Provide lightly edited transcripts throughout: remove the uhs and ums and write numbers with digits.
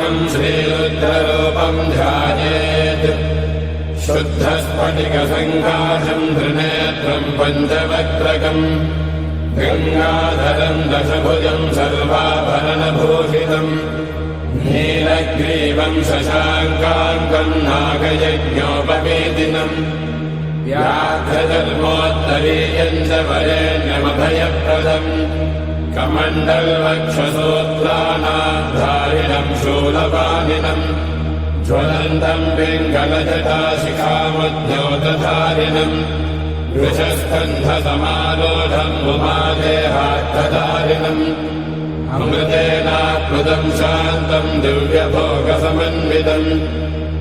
ब्रह्मम् श्रीरुद्ररूपम् ध्यायेत् शुद्धस्फटिकसङ्काशम् त्रिनेत्रम् पञ्चवक्त्रकम् गङ्गाधरम् दशभुजम् सर्वाभरणभूषितम् नीलग्रीवम् शशाङ्काङ्कम् नागयज्ञोपवेदिनम् व्याघ्रजन्मोत्तरीयम् च वरेण्यमभयप्रदम् कमण्डलवक्षसूत्राणाधारिणम् शूलपाणिनम् ज्वलन्तम् पिङ्गलजटाशिखामद्योतधारिणम् वृषस्कन्धसमारोढम् उमादेहार्थधारिणम् अमृतेनाकृतम् शान्तम् दिव्यभोगसमन्वितम्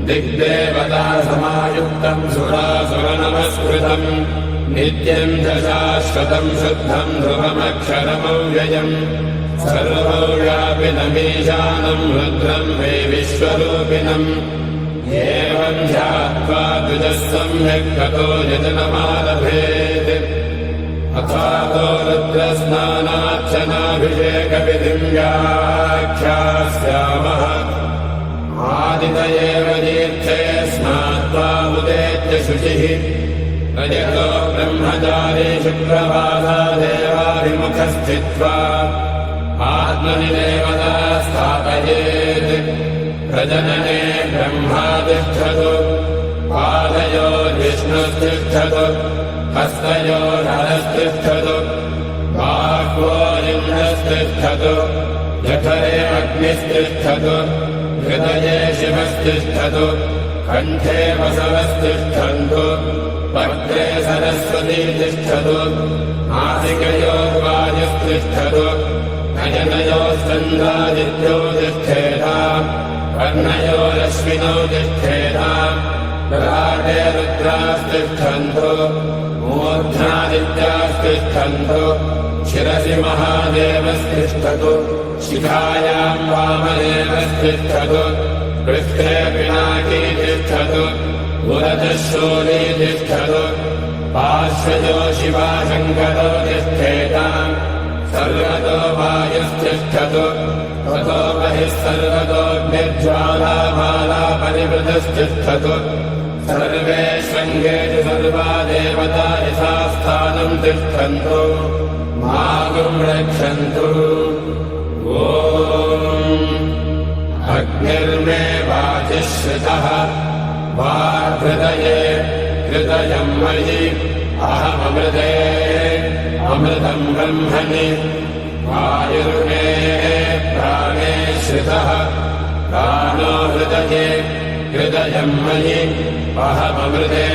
दिग्देवतासमायुक्तम् सुरासुरनमस्कृतम् नित्यम् च शाश्वतम् शुद्धम् ध्रुवमक्षरमव्ययम् सर्वव्यापिनमीशानम् रुद्रम् वै विश्वरूपिणम् एवम् ध्यात्वा द्विजः सम्यक् ततो यजनमालभेत् अथातो रुद्रस्नानार्चनाभिषेकविधिम् व्याख्यास्यामः आदित एव दीर्थे स्नात्वा उदेत्य शुचिः रजतो ब्रह्मचारी शुक्रवासा देवाभिमुखस्थित्वा आत्मनिदेवता स्थापयेत् प्रजनने ब्रह्मा तिष्ठतु पादयोर्विष्णुस्तिष्ठतु हस्तयोर्हरस्तिष्ठतु बाह्वोरिन्द्रस्तिष्ठतु जठरे अग्निस्तिष्ठतु हृदये शिवस्तिष्ठतु कण्ठे वसवस्तिष्ठन्तु वक्त्रे सरस्वती तिष्ठतु नासिकयोर्वायुस्तिष्ठतु नयनयोश्चन्द्रादित्यो तिष्ठेताम् कर्णयोरश्विनौ तिष्ठेताम् ललाटे रुद्रास्तिष्ठन्तु मूर्ध्नादित्यास्तिष्ठन्तु शिरसि महादेवस्तिष्ठतु शिखायाम् वामदेवस्तिष्ठतु पृष्ठे पिनाकी तिष्ठतु पुरतः शूली तिष्ठतु पार्श्वजो शिवाशङ्करो तिष्ठेताम् सर्वतो वायुस्तिष्ठतु ततो बहिः सर्वतोऽग्निज्वालामाला परिवृतस्तिष्ठतु सर्वेष्वङ्गेषु सर्वा देवता यथास्थानम् तिष्ठन्तु मागुम् रक्षन्तु ॐ अग्निर्मे वाजिश्रितः वाहृदये हृदयम् मयि अहममृते अमृतम् ब्रह्मणि वायुर्मे प्राणे श्रितः प्राणो हृदये हृदयम् मयि अहममृते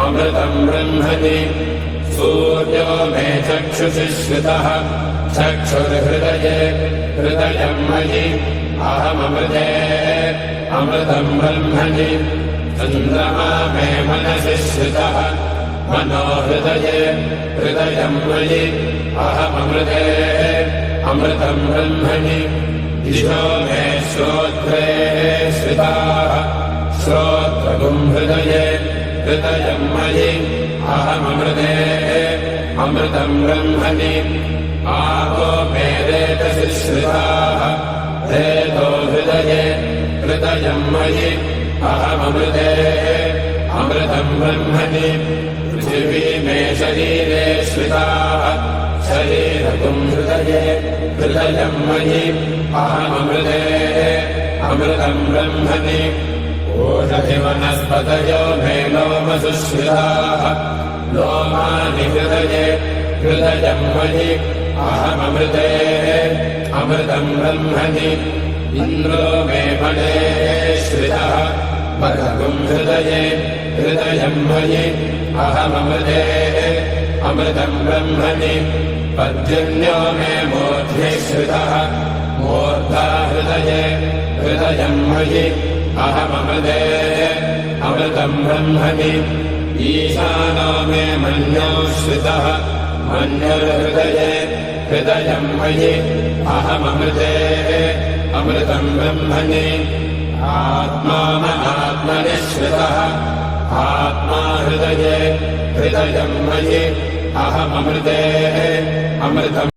अमृतम् ब्रह्मणि सूर्यो मे चक्षुषि श्रितः चक्षुर्हृदये हृदयम् मयि अहममृते अमृतम् ब्रह्मणि चन्द्रमा मे मनसि श्रितः मनो हृदये हृदयम् मयि अहममृते अमृतम् ब्रह्मणि दिशो मे श्रोत्रे श्रिताः श्रोत्रगुम् हृदये हृदयम् मयि अहममृते अमृतम् ब्रह्मणि आपो मे रेतसि श्रिताः रेतो हृदये हृदयम् मयि अहममृते अमृतम् ब्रह्मणि पृथिवी मे शरीरे श्रिताः शरीरगुम् हृदये हृदयम् मयि अहममृते अमृतम् ब्रह्मणि ओषधिवनस्पतयो मे लोमसु श्रिताः लोमानि हृदये हृदयम् मयि अहममृते अमृतम् ब्रह्मणि इन्द्रो मे मणे श्रितः पदगुम् हृदये हृदयम् मयि अहममृते अमृतम् ब्रह्मणि पर्जन्यो मे मूर्ध्नि श्रितः मूर्धा हृदये हृदयम् मयि अहममृते अमृतम् ब्रह्मणि ईशानो मे मन्यो श्रितः मन्युर्हृदये हृदयम् मयि अहममृते अमृतम् ब्रह्मणि आत्मा महात्मनि श्रितः आत्मा हृदये हृदयम् मयि अहममृते अमृतम्